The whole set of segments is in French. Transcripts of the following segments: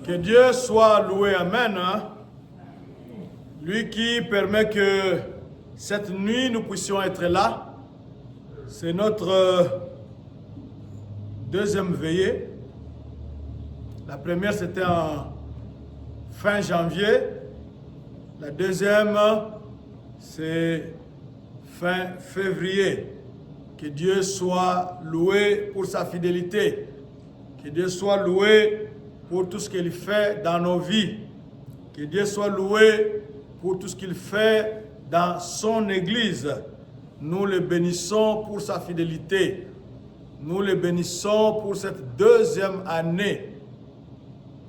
Que Dieu soit loué, amen. Lui qui permet que cette nuit nous puissions être là. C'est notre deuxième veillée. La première c'était en fin janvier. La deuxième c'est fin février. Que Dieu soit loué pour sa fidélité. Que Dieu soit loué pour tout ce qu'il fait dans nos vies. Que Dieu soit loué pour tout ce qu'il fait dans son Église. Nous le bénissons pour sa fidélité. Nous le bénissons pour cette deuxième année.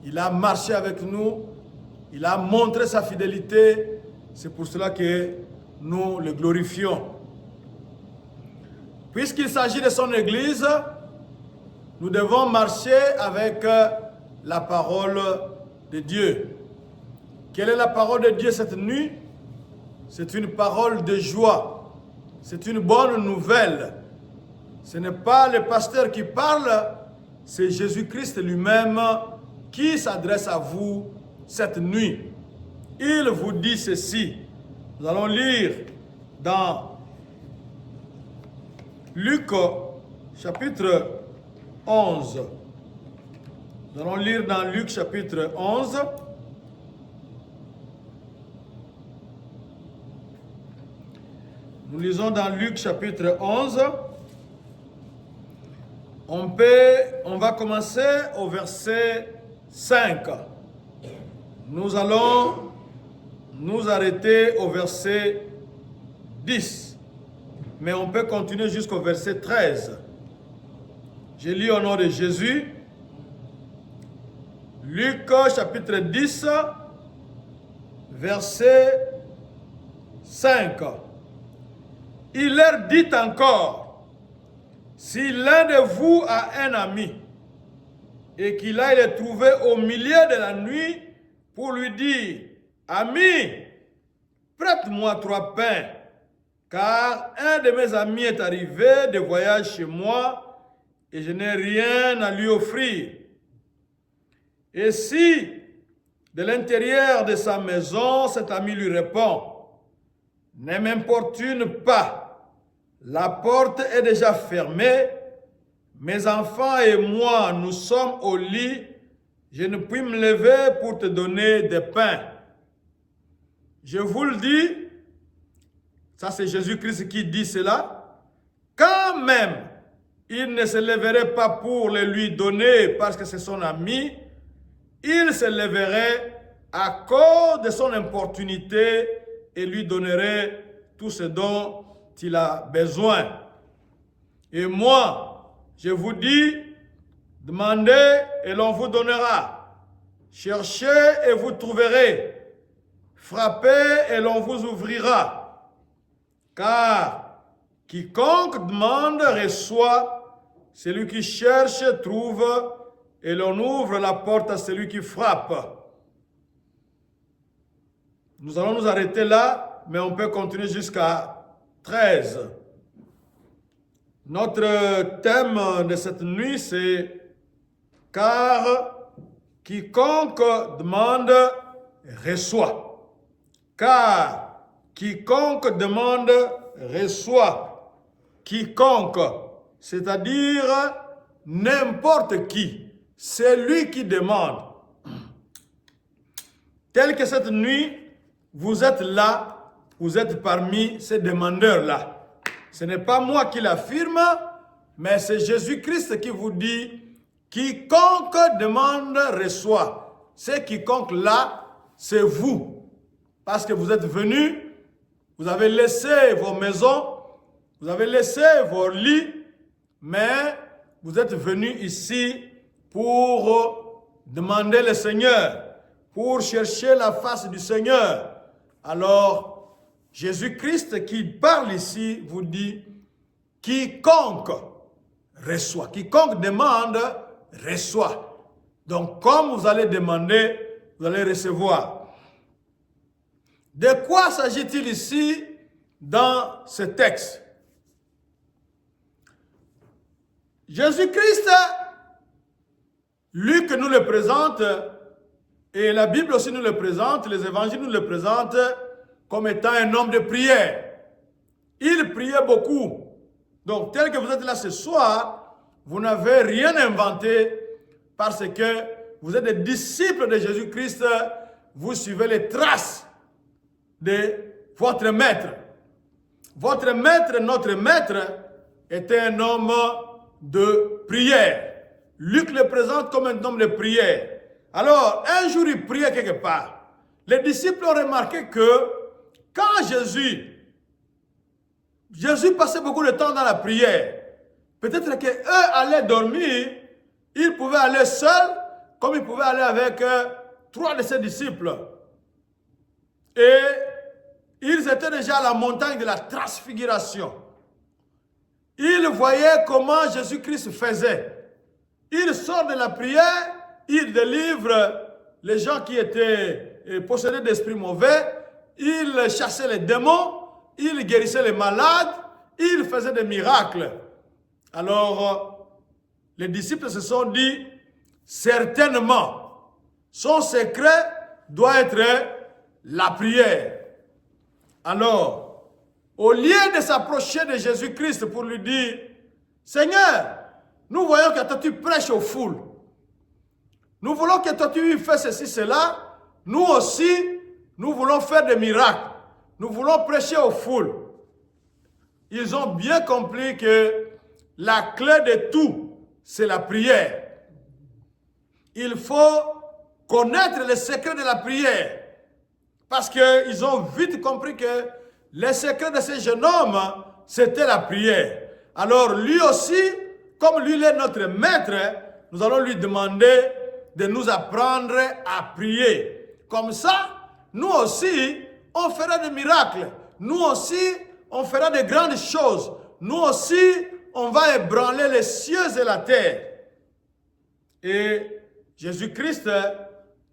Il a marché avec nous. Il a montré sa fidélité. C'est pour cela que nous le glorifions. Puisqu'il s'agit de son Église, nous devons marcher avec la parole de Dieu. Quelle est la parole de Dieu cette nuit? C'est une parole de joie. C'est une bonne nouvelle. Ce n'est pas le pasteur qui parle, c'est Jésus-Christ lui-même qui s'adresse à vous cette nuit. Il vous dit ceci. Nous allons lire dans Luc chapitre 11. Nous allons lire dans Luc chapitre 11. Nous lisons dans Luc chapitre 11. On va commencer au verset 5. Nous allons nous arrêter au verset 10. Mais on peut continuer jusqu'au verset 13. Je lis au nom de Jésus. Luc chapitre 10, verset 5. Il leur dit encore, si l'un de vous a un ami et qu'il aille le trouver au milieu de la nuit pour lui dire, ami, prête-moi 3 pains, car un de mes amis est arrivé de voyage chez moi et je n'ai rien à lui offrir. Et si, de l'intérieur de sa maison, cet ami lui répond, ne m'importune pas, la porte est déjà fermée, mes enfants et moi, nous sommes au lit, je ne puis me lever pour te donner des pains. Je vous le dis, ça c'est Jésus-Christ qui dit cela, quand même, il ne se leverait pas pour les lui donner parce que c'est son ami, il se leverait à cause de son importunité et lui donnerait tout ce dont il a besoin. Et moi, je vous dis, demandez et l'on vous donnera. Cherchez et vous trouverez. Frappez et l'on vous ouvrira. Car quiconque demande reçoit, celui qui cherche trouve, et l'on ouvre la porte à celui qui frappe. Nous allons nous arrêter là, mais on peut continuer jusqu'à 13. Notre thème de cette nuit, c'est « Car quiconque demande, reçoit. » Car quiconque demande, reçoit. Quiconque, c'est-à-dire n'importe qui. C'est lui qui demande. Tel que cette nuit, vous êtes là, vous êtes parmi ces demandeurs-là. Ce n'est pas moi qui l'affirme, mais c'est Jésus-Christ qui vous dit, quiconque demande reçoit. C'est quiconque là, c'est vous. Parce que vous êtes venus, vous avez laissé vos maisons, vous avez laissé vos lits, mais vous êtes venus ici pour demander le Seigneur, pour chercher la face du Seigneur. Alors, Jésus-Christ qui parle ici vous dit, quiconque reçoit, quiconque demande, reçoit. Donc, comme vous allez demander, vous allez recevoir. De quoi s'agit-il ici dans ce texte? Jésus-Christ, Luc nous le présente Et la Bible aussi nous le présente, les évangiles nous le présentent comme étant un homme de prière. Il priait beaucoup. Donc, tel que vous êtes là ce soir, vous n'avez rien inventé parce que vous êtes des disciples de Jésus-Christ. Vous suivez les traces de votre maître. Votre maître, notre maître, était un homme de prière. Luc le présente comme un homme de prière. Alors, un jour, il priait quelque part. Les disciples ont remarqué que quand Jésus passait beaucoup de temps dans la prière. Peut-être qu'eux allaient dormir, ils pouvaient aller seuls, comme ils pouvaient aller avec 3 de ses disciples. Et ils étaient déjà à la montagne de la transfiguration. Ils voyaient comment Jésus-Christ faisait. Il sort de la prière, il délivre les gens qui étaient possédés d'esprits mauvais, il chassait les démons, il guérissait les malades, il faisait des miracles. Alors, les disciples se sont dit, certainement, son secret doit être la prière. Alors, au lieu de s'approcher de Jésus-Christ pour lui dire, Seigneur, nous voyons que toi tu prêches aux foules. Nous voulons que toi tu fasses ceci, cela. Nous aussi, nous voulons faire des miracles. Nous voulons prêcher aux foules. Ils ont bien compris que la clé de tout, c'est la prière. Il faut connaître le secret de la prière. Parce qu'ils ont vite compris que le secret de ce jeune homme, c'était la prière. Alors lui aussi, comme lui est notre maître, nous allons lui demander de nous apprendre à prier. Comme ça, nous aussi, on fera des miracles. Nous aussi, on fera de grandes choses. Nous aussi, on va ébranler les cieux et la terre. Et Jésus-Christ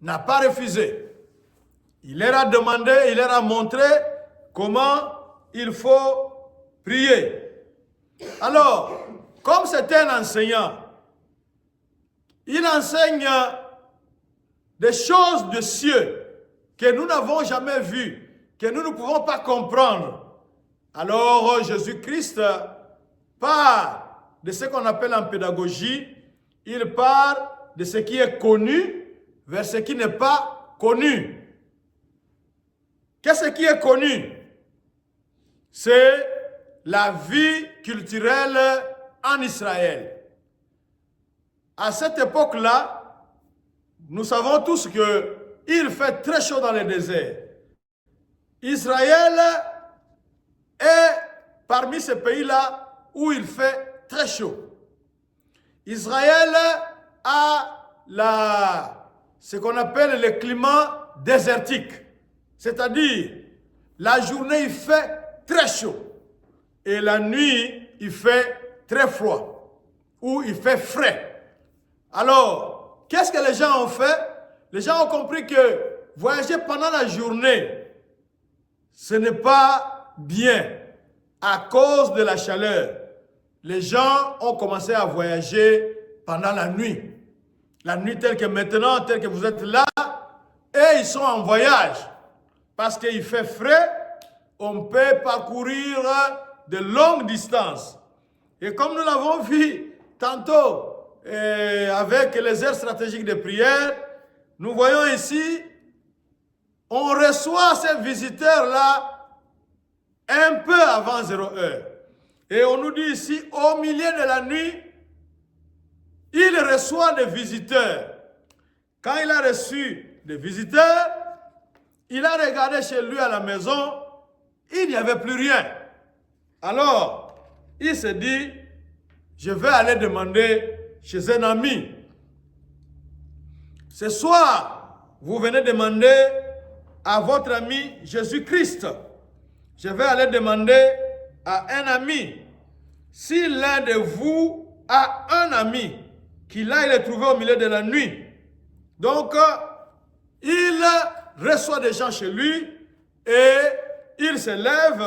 n'a pas refusé. Il leur a demandé, il leur a montré comment il faut prier. Alors, comme c'est un enseignant, il enseigne des choses de cieux que nous n'avons jamais vues, que nous ne pouvons pas comprendre. Alors, Jésus-Christ parle de ce qu'on appelle en pédagogie, il parle de ce qui est connu vers ce qui n'est pas connu. Qu'est-ce qui est connu? C'est la vie culturelle en Israël. À cette époque-là, nous savons tous qu'il fait très chaud dans le désert. Israël est parmi ces pays-là où il fait très chaud. Israël a ce qu'on appelle le climat désertique. C'est-à-dire, la journée, il fait très chaud. Et la nuit, il fait très froid. Ou il fait frais. Alors, qu'est-ce que les gens ont fait? Les gens ont compris que voyager pendant la journée, ce n'est pas bien à cause de la chaleur. Les gens ont commencé à voyager pendant la nuit. La nuit telle que maintenant, telle que vous êtes là, et ils sont en voyage. Parce qu'il fait frais, on peut parcourir de longues distances. Et comme nous l'avons vu tantôt avec les aires stratégiques de prière, nous voyons ici, on reçoit ces visiteurs-là un peu avant 0 heure. Et on nous dit ici, au milieu de la nuit, il reçoit des visiteurs. Quand il a reçu des visiteurs, il a regardé chez lui à la maison, il n'y avait plus rien. Alors, il s'est dit, je vais aller demander chez un ami. Ce soir, vous venez demander à votre ami Jésus-Christ. Je vais aller demander à un ami. Si l'un de vous a un ami qu'il aille le trouver au milieu de la nuit. Donc, il reçoit des gens chez lui et il se lève,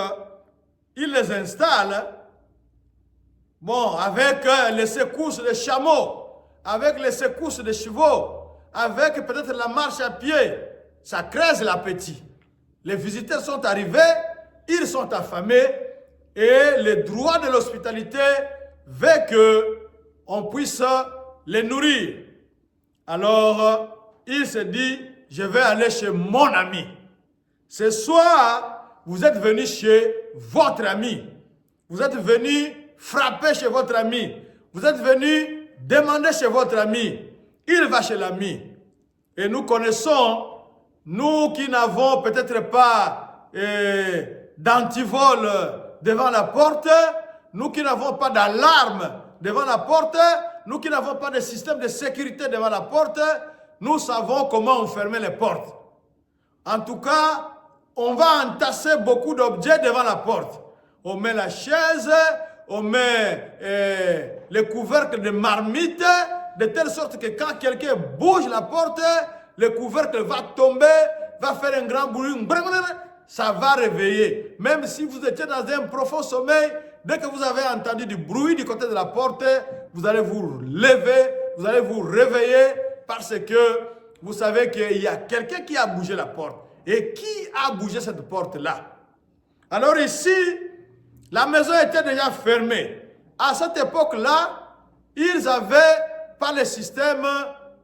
il les installe, bon, avec les secousses de chameaux, avec les secousses de chevaux, avec peut-être la marche à pied, ça crée l'appétit. Les visiteurs sont arrivés, ils sont affamés et le droit de l'hospitalité veut qu'on puisse les nourrir. Alors, il se dit, je vais aller chez mon ami. Ce soir, vous êtes venu chez votre ami. Vous êtes venu frapper chez votre ami. Vous êtes venu demander chez votre ami. Il va chez l'ami. Et nous connaissons, nous qui n'avons peut-être pas d'antivol devant la porte, nous qui n'avons pas d'alarme devant la porte, nous qui n'avons pas de système de sécurité devant la porte, nous savons comment on ferme les portes. En tout cas, on va entasser beaucoup d'objets devant la porte. On met la chaise, on met le couvercle de marmite, de telle sorte que quand quelqu'un bouge la porte, le couvercle va tomber, va faire un grand bruit, ça va réveiller. Même si vous étiez dans un profond sommeil, dès que vous avez entendu du bruit du côté de la porte, vous allez vous lever, vous allez vous réveiller parce que vous savez qu'il y a quelqu'un qui a bougé la porte. Et qui a bougé cette porte-là? Alors ici, la maison était déjà fermée. À cette époque-là, ils n'avaient pas le système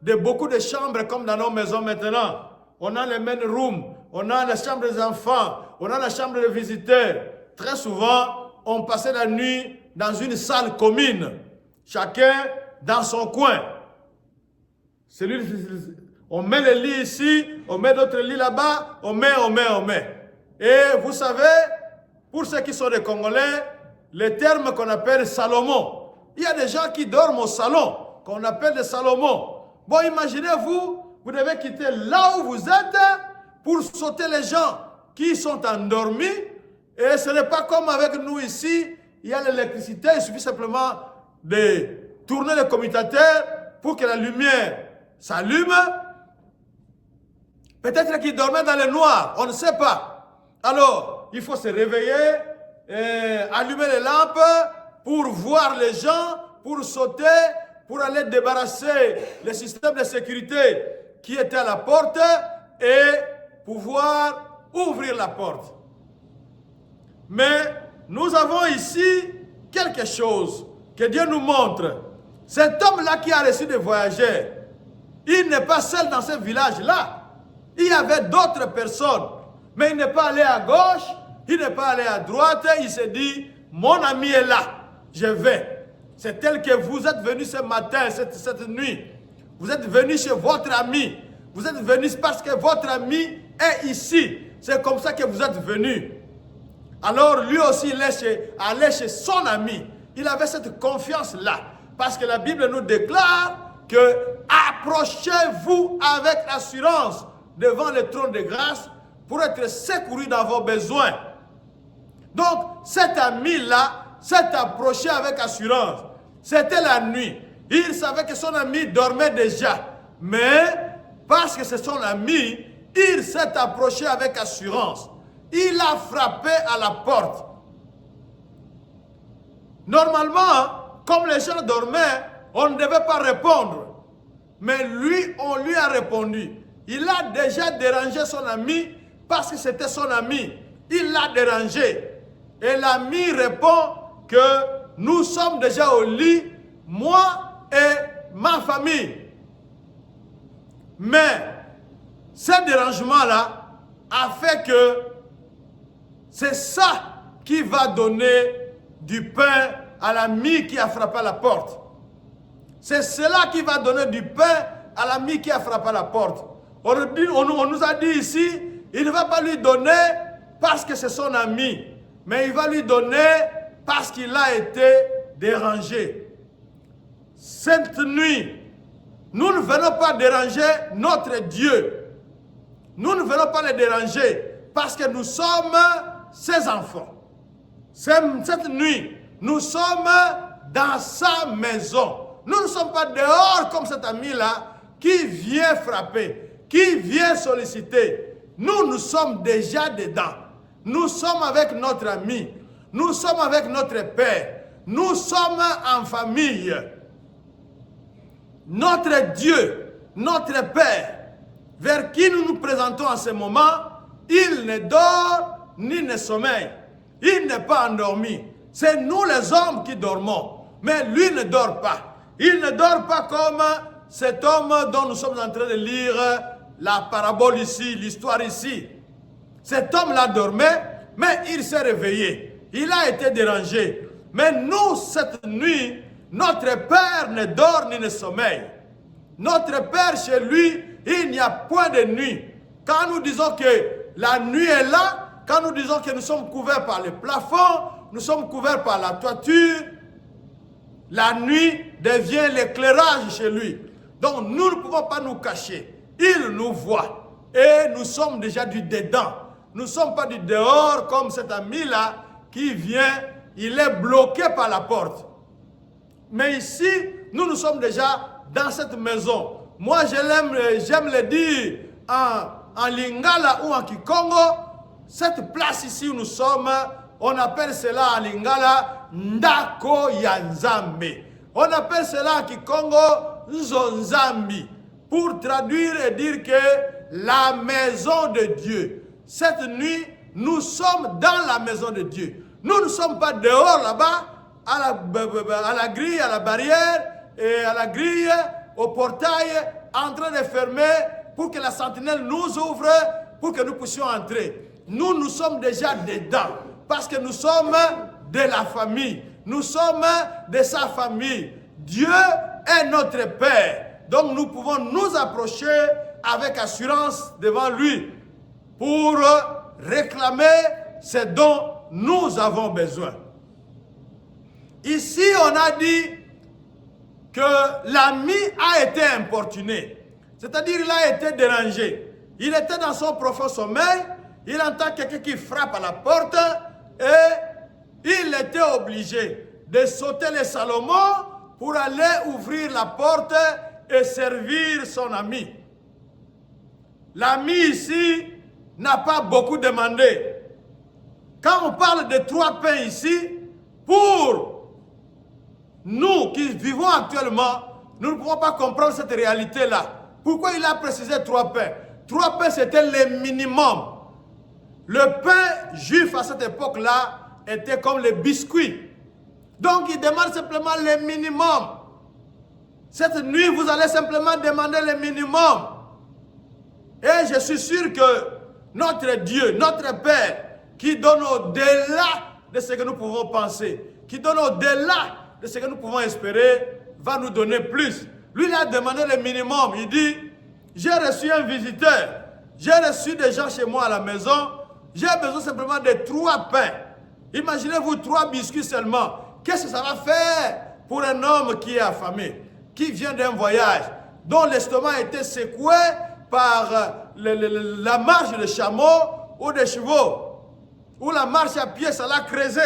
de beaucoup de chambres comme dans nos maisons maintenant. On a les main rooms, on a la chambre des enfants, on a la chambre des visiteurs. Très souvent, on passait la nuit dans une salle commune, chacun dans son coin. On met les lits ici, on met d'autres lits là-bas, on met. Et vous savez, pour ceux qui sont des Congolais, le terme qu'on appelle Salomon. Il y a des gens qui dorment au salon, qu'on appelle des Salomon. Bon, imaginez-vous, vous devez quitter là où vous êtes pour sauter les gens qui sont endormis. Et ce n'est pas comme avec nous ici, il y a l'électricité, il suffit simplement de tourner le commutateur pour que la lumière s'allume. Peut-être qu'ils dormaient dans le noir, on ne sait pas. Alors, il faut se réveiller, allumer les lampes pour voir les gens, pour sauter, pour aller débarrasser le système de sécurité qui était à la porte et pouvoir ouvrir la porte. Mais nous avons ici quelque chose que Dieu nous montre. Cet homme-là qui a reçu des voyageurs, il n'est pas seul dans ce village-là. Il y avait d'autres personnes, mais il n'est pas allé à gauche, il n'est pas allé à droite, il s'est dit, mon ami est là, je vais. C'est tel que vous êtes venu ce matin, cette nuit. Vous êtes venu chez votre ami. Vous êtes venu parce que votre ami est ici. C'est comme ça que vous êtes venu. Alors lui aussi, il allait chez son ami. Il avait cette confiance-là. Parce que la Bible nous déclare que approchez-vous avec assurance devant le trône de grâce pour être secouru dans vos besoins. Donc, cet ami-là s'est approché avec assurance. C'était la nuit. Il savait que son ami dormait déjà. Mais, parce que c'est son ami, il s'est approché avec assurance. Il a frappé à la porte. Normalement, comme les gens dormaient, on ne devait pas répondre. Mais lui, on lui a répondu. Il a déjà dérangé son ami parce que c'était son ami. Il l'a dérangé. Et l'ami répond que nous sommes déjà au lit, moi et ma famille. Mais ce dérangement-là a fait que c'est ça qui va donner du pain à l'ami qui a frappé à la porte. C'est cela qui va donner du pain à l'ami qui a frappé à la porte. On nous a dit ici, il ne va pas lui donner parce que c'est son ami, mais il va lui donner parce qu'il a été dérangé. Cette nuit, nous ne venons pas déranger notre Dieu. Nous ne venons pas le déranger parce que nous sommes ses enfants. Cette nuit, nous sommes dans sa maison. Nous ne sommes pas dehors comme cet ami-là qui vient frapper, qui vient solliciter. Nous sommes déjà dedans. Nous sommes avec notre ami. Nous sommes avec notre Père. Nous sommes en famille. Notre Dieu notre Père, vers qui nous nous présentons en ce moment, il ne dort ni ne sommeille. Il n'est pas endormi. C'est nous les hommes qui dormons. Mais lui ne dort pas. Il ne dort pas comme cet homme dont nous sommes en train de lire la parabole ici, l'histoire ici. Cet homme-là dormait, mais il s'est réveillé. Il a été dérangé. Mais nous, cette nuit, notre Père ne dort ni ne sommeille. Notre Père, chez lui, il n'y a point de nuit. Quand nous disons que la nuit est là, quand nous disons que nous sommes couverts par les plafonds, nous sommes couverts par la toiture, la nuit devient l'éclairage chez lui. Donc nous ne pouvons pas nous cacher. Il nous voit. Et nous sommes déjà du dedans. Nous ne sommes pas du dehors comme cet ami-là qui vient, il est bloqué par la porte. Mais ici, nous sommes déjà dans cette maison. Moi, j'aime le dire en Lingala ou en Kikongo. Cette place ici où nous sommes, on appelle cela en Lingala Ndako Yanzambe. On appelle cela en Kikongo Nzonzambi. Pour traduire et dire que la maison de Dieu. Cette nuit, nous sommes dans la maison de Dieu. Nous ne sommes pas dehors là-bas, à la grille, à la barrière, et à la grille, au portail, en train de fermer pour que la sentinelle nous ouvre, pour que nous puissions entrer. Nous, nous sommes déjà dedans, parce que nous sommes de la famille. Nous sommes de sa famille. Dieu est notre Père. Donc nous pouvons nous approcher avec assurance devant lui pour réclamer ce dont nous avons besoin. Ici, on a dit que l'ami a été importuné. C'est-à-dire il a été dérangé. Il était dans son profond sommeil. Il entend quelqu'un qui frappe à la porte et il était obligé de sauter les Salomon pour aller ouvrir la porte et servir son ami. L'ami ici n'a pas beaucoup demandé. Quand on parle de 3 pains ici, pour nous qui vivons actuellement, nous ne pouvons pas comprendre cette réalité-là. Pourquoi il a précisé 3 pains? 3 pains, c'était le minimum. Le pain juif à cette époque-là était comme les biscuits. Donc il demande simplement le minimum. Cette nuit, vous allez simplement demander le minimum. Et je suis sûr que notre Dieu, notre Père, qui donne au-delà de ce que nous pouvons penser, qui donne au-delà de ce que nous pouvons espérer, va nous donner plus. Lui, il a demandé le minimum. Il dit, j'ai reçu un visiteur, j'ai reçu des gens chez moi à la maison, j'ai besoin simplement de 3 pains. Imaginez-vous 3 biscuits seulement. Qu'est-ce que ça va faire pour un homme qui est affamé, qui vient d'un voyage, dont l'estomac a été secoué par la marche de chameau ou de chevaux, ou la marche à pied, ça l'a creusé.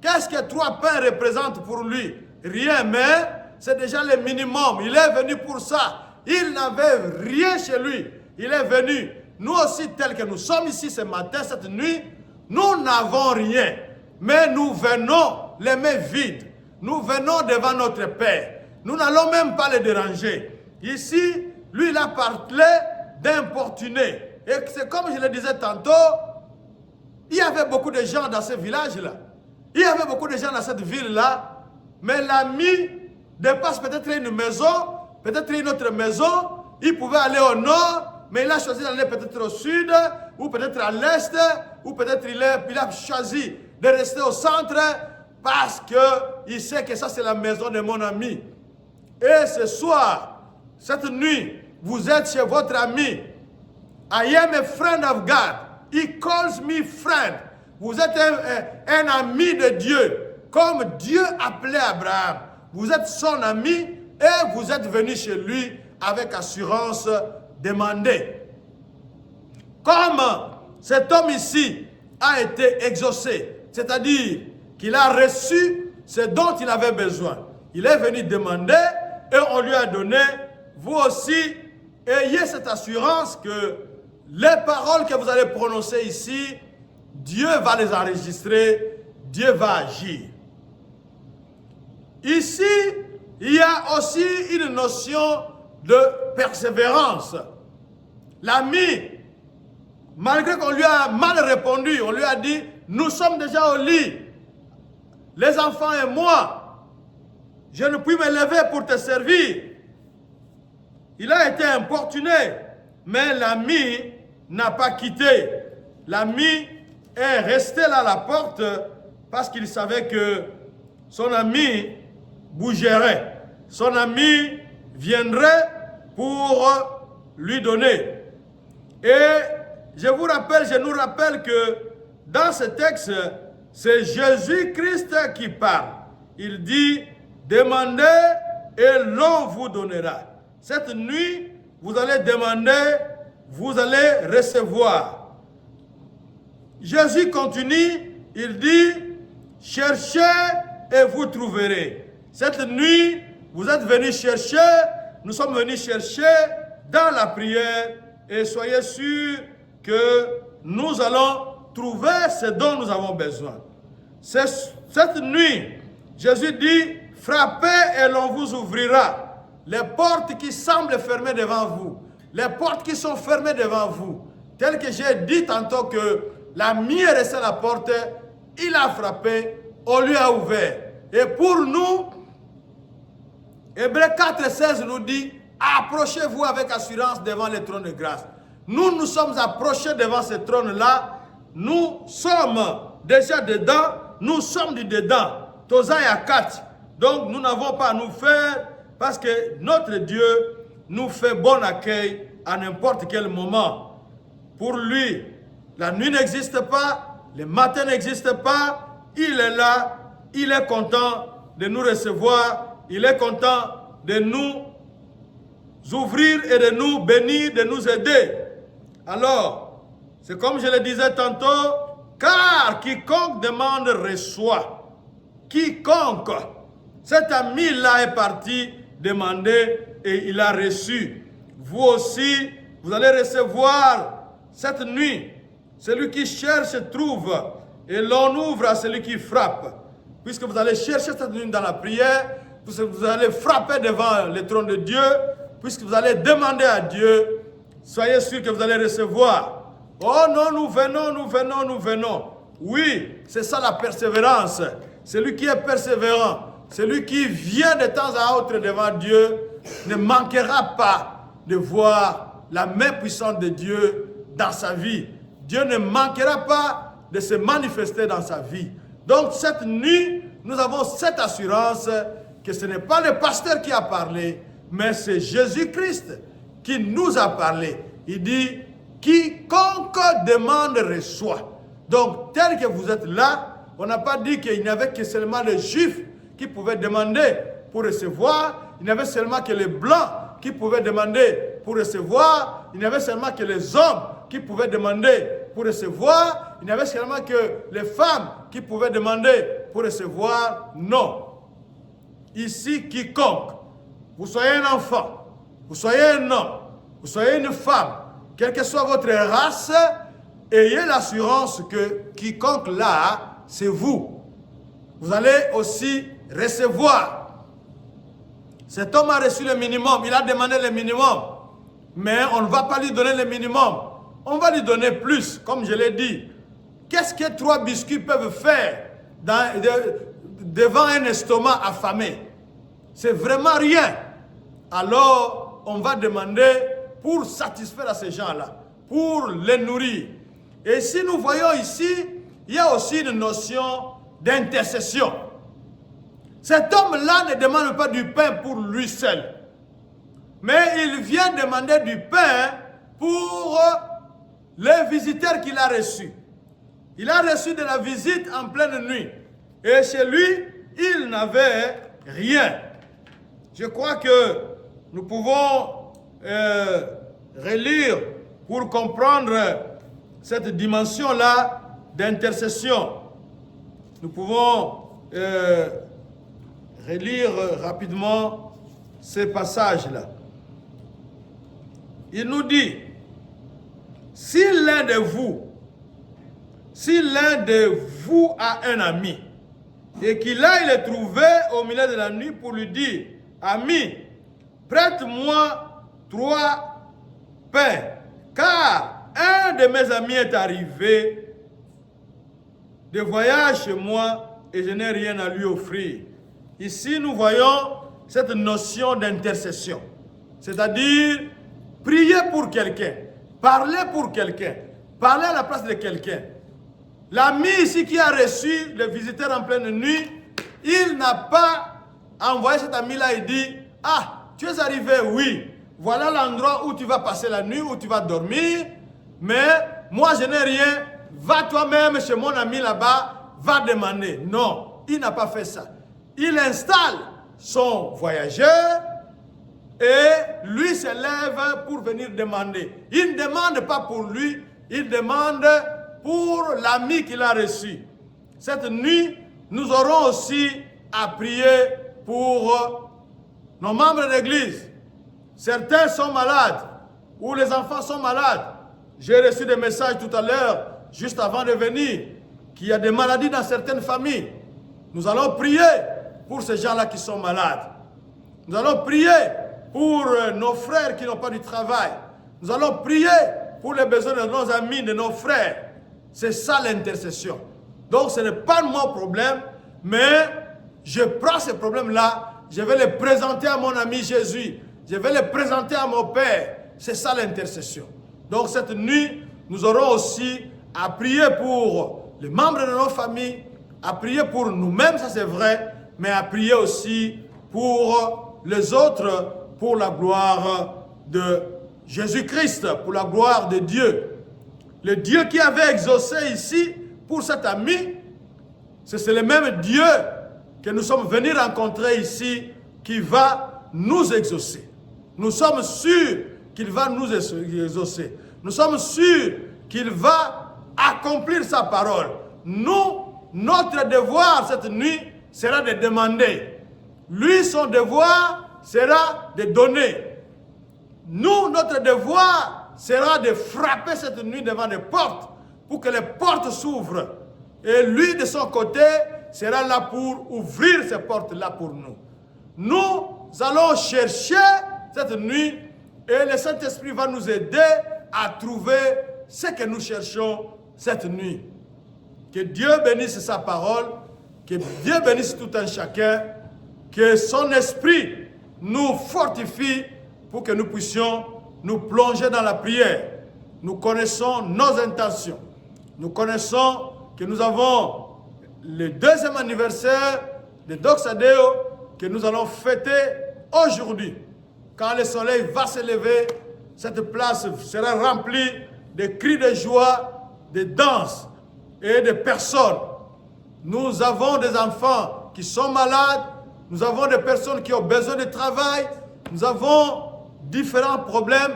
Qu'est-ce que 3 pains représentent pour lui? Rien, mais c'est déjà le minimum. Il est venu pour ça. Il n'avait rien chez lui. Il est venu. Nous aussi, tels que nous sommes ici ce matin, cette nuit, nous n'avons rien. Mais nous venons les mains vides. Nous venons devant notre Père. Nous n'allons même pas le déranger. Ici, lui, il a parlé d'importuner. Et c'est comme je le disais tantôt, il y avait beaucoup de gens dans ce village-là. Il y avait beaucoup de gens dans cette ville-là. Mais l'ami dépasse peut-être une maison, peut-être une autre maison. Il pouvait aller au nord, mais il a choisi d'aller peut-être au sud, ou peut-être à l'est, ou peut-être il a choisi de rester au centre, parce qu'il sait que ça c'est la maison de mon ami. Et ce soir, cette nuit, vous êtes chez votre ami. I am a friend of God. He calls me friend. Vous êtes un ami de Dieu, comme Dieu appelait Abraham. Vous êtes son ami et vous êtes venu chez lui avec assurance demandée. Comme cet homme ici a été exaucé, c'est-à-dire qu'il a reçu ce dont il avait besoin. Il est venu demander et on lui a donné. Vous aussi, ayez cette assurance que les paroles que vous allez prononcer ici, Dieu va les enregistrer, Dieu va agir. Ici, il y a aussi une notion de persévérance. L'ami, malgré qu'on lui a mal répondu, on lui a dit, nous sommes déjà au lit, les enfants et moi, je ne puis me lever pour te servir. Il a été importuné, mais l'ami n'a pas quitté. L'ami est resté là à la porte parce qu'il savait que son ami bougerait. Son ami viendrait pour lui donner. Et je nous rappelle que dans ce texte, c'est Jésus-Christ qui parle. Il dit, demandez et l'on vous donnera. Cette nuit, vous allez demander, vous allez recevoir. Jésus continue, il dit, cherchez et vous trouverez. Cette nuit, vous êtes venus chercher, nous sommes venus chercher dans la prière et soyez sûrs que nous allons trouver ce dont nous avons besoin. Cette nuit, Jésus dit, frappez et l'on vous ouvrira. Les portes qui semblent fermées devant vous, les portes qui sont fermées devant vous, tel que j'ai dit tantôt que l'ami est resté à la porte, il a frappé, on lui a ouvert. Et pour nous, Hébreux 4,16 nous dit, approchez-vous avec assurance devant le trône de grâce. Nous nous sommes approchés devant ce trône-là, nous sommes déjà dedans, nous sommes du dedans. Tosaya 4. Donc nous n'avons pas à nous faire, parce que notre Dieu nous fait bon accueil à n'importe quel moment. Pour lui, la nuit n'existe pas, le matin n'existe pas, il est là, il est content de nous recevoir, il est content de nous ouvrir et de nous bénir, de nous aider. Alors, c'est comme je le disais tantôt, car quiconque demande reçoit. Quiconque. Cet ami-là est parti demander et il a reçu. Vous aussi, vous allez recevoir cette nuit. Celui qui cherche trouve et l'on ouvre à celui qui frappe. Puisque vous allez chercher cette nuit dans la prière, puisque vous allez frapper devant le trône de Dieu, puisque vous allez demander à Dieu, soyez sûr que vous allez recevoir. Oh non, nous venons, nous venons, nous venons. Oui, c'est ça la persévérance. Celui qui est persévérant, celui qui vient de temps à autre devant Dieu, ne manquera pas de voir la main puissante de Dieu dans sa vie. Dieu ne manquera pas de se manifester dans sa vie. Donc cette nuit, nous avons cette assurance que ce n'est pas le pasteur qui a parlé, mais c'est Jésus-Christ qui nous a parlé. Il dit, quiconque demande reçoit. Donc tel que vous êtes là, on n'a pas dit qu'il n'y avait que seulement les Juifs qui pouvaient demander pour recevoir. Il n'y avait seulement que les Blancs qui pouvaient demander pour recevoir. Il n'y avait seulement que les hommes qui pouvaient demander pour recevoir. Il n'y avait seulement que les femmes qui pouvaient demander pour recevoir. Non. Ici, quiconque, vous soyez un enfant, vous soyez un homme, vous soyez une femme, quelle que soit votre race, ayez l'assurance que quiconque là, c'est vous. Vous allez aussi recevoir. Cet homme a reçu le minimum, il a demandé le minimum. Mais on ne va pas lui donner le minimum. On va lui donner plus, comme je l'ai dit. Qu'est-ce que 3 biscuits peuvent faire devant un estomac affamé? C'est vraiment rien. Alors, on va demander pour satisfaire à ces gens-là, pour les nourrir. Et si nous voyons ici, il y a aussi une notion d'intercession. Cet homme-là ne demande pas du pain pour lui seul, mais il vient demander du pain pour les visiteurs qu'il a reçus. Il a reçu de la visite en pleine nuit. Et chez lui, il n'avait rien. Je crois que nous pouvons relire pour comprendre cette dimension-là d'intercession. Nous pouvons relire rapidement ces passages-là. Il nous dit, si l'un de vous a un ami et qu'il aille le trouver au milieu de la nuit pour lui dire, ami, prête-moi 3 pains, car un de mes amis est arrivé de voyage chez moi et je n'ai rien à lui offrir. Ici, nous voyons cette notion d'intercession, c'est-à-dire prier pour quelqu'un, parler pour quelqu'un, parler à la place de quelqu'un. L'ami ici qui a reçu le visiteur en pleine nuit, il n'a pas envoyé cet ami-là et dit « Ah, tu es arrivé, oui, voilà l'endroit où tu vas passer la nuit, où tu vas dormir, mais moi je n'ai rien, va toi-même chez mon ami là-bas, va demander. » Non, il n'a pas fait ça. Il installe son voyageur et lui se lève pour venir demander. Il ne demande pas pour lui, il demande pour l'ami qu'il a reçu. Cette nuit, nous aurons aussi à prier pour nos membres d'église. Certains sont malades ou les enfants sont malades. J'ai reçu des messages tout à l'heure, juste avant de venir, qu'il y a des maladies dans certaines familles. Nous allons prier pour ces gens-là qui sont malades. Nous allons prier pour nos frères qui n'ont pas du travail. Nous allons prier pour les besoins de nos amis, de nos frères. C'est ça l'intercession. Donc ce n'est pas mon problème, mais je prends ces problèmes-là, je vais les présenter à mon ami Jésus, je vais les présenter à mon Père. C'est ça l'intercession. Donc cette nuit, nous aurons aussi à prier pour les membres de nos familles, à prier pour nous-mêmes, ça c'est vrai, mais à prier aussi pour les autres, pour la gloire de Jésus-Christ, pour la gloire de Dieu. Le Dieu qui avait exaucé ici pour cet ami, c'est le même Dieu que nous sommes venus rencontrer ici qui va nous exaucer. Nous sommes sûrs qu'il va nous exaucer. Nous sommes sûrs qu'il va accomplir sa parole. Nous, notre devoir cette nuit sera de demander. Lui, son devoir sera de donner. Nous, notre devoir sera de frapper cette nuit devant les portes pour que les portes s'ouvrent. Et lui, de son côté, sera là pour ouvrir ces portes-là pour nous. Nous allons chercher cette nuit et le Saint-Esprit va nous aider à trouver ce que nous cherchons cette nuit. Que Dieu bénisse sa parole, que Dieu bénisse tout un chacun, que son esprit nous fortifie pour que nous puissions nous plonger dans la prière. Nous connaissons nos intentions. Nous connaissons que nous avons le 2e anniversaire de Doxadeo que nous allons fêter aujourd'hui. Quand le soleil va se lever, cette place sera remplie de cris de joie, de danse et de personnes. Nous avons des enfants qui sont malades, nous avons des personnes qui ont besoin de travail, nous avons différents problèmes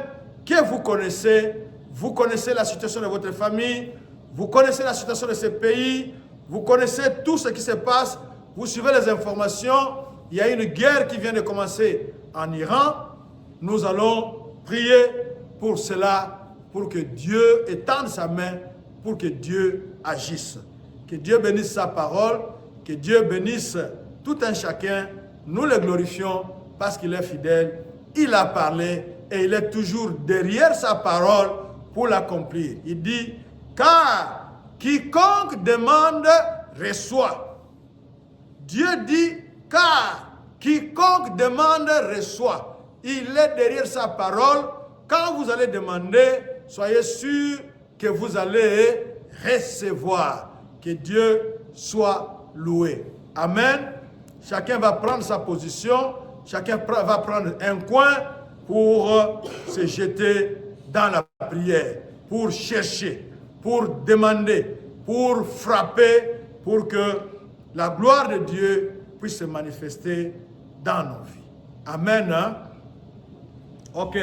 que vous connaissez. Vous connaissez la situation de votre famille, vous connaissez la situation de ce pays, vous connaissez tout ce qui se passe, vous suivez les informations. Il y a une guerre qui vient de commencer en Iran. Nous allons prier pour cela, pour que Dieu étende sa main, pour que Dieu agisse. Que Dieu bénisse sa parole, que Dieu bénisse tout un chacun. Nous le glorifions parce qu'il est fidèle. Il a parlé et il est toujours derrière sa parole pour l'accomplir. Il dit, car quiconque demande, reçoit. Dieu dit, car quiconque demande, reçoit. Il est derrière sa parole. Quand vous allez demander, soyez sûr que vous allez recevoir. Que Dieu soit loué. Amen. Chacun va prendre sa position. Chacun va prendre un coin pour se jeter dans la prière, pour chercher, pour demander, pour frapper, pour que la gloire de Dieu puisse se manifester dans nos vies. Amen. Hein? Ok.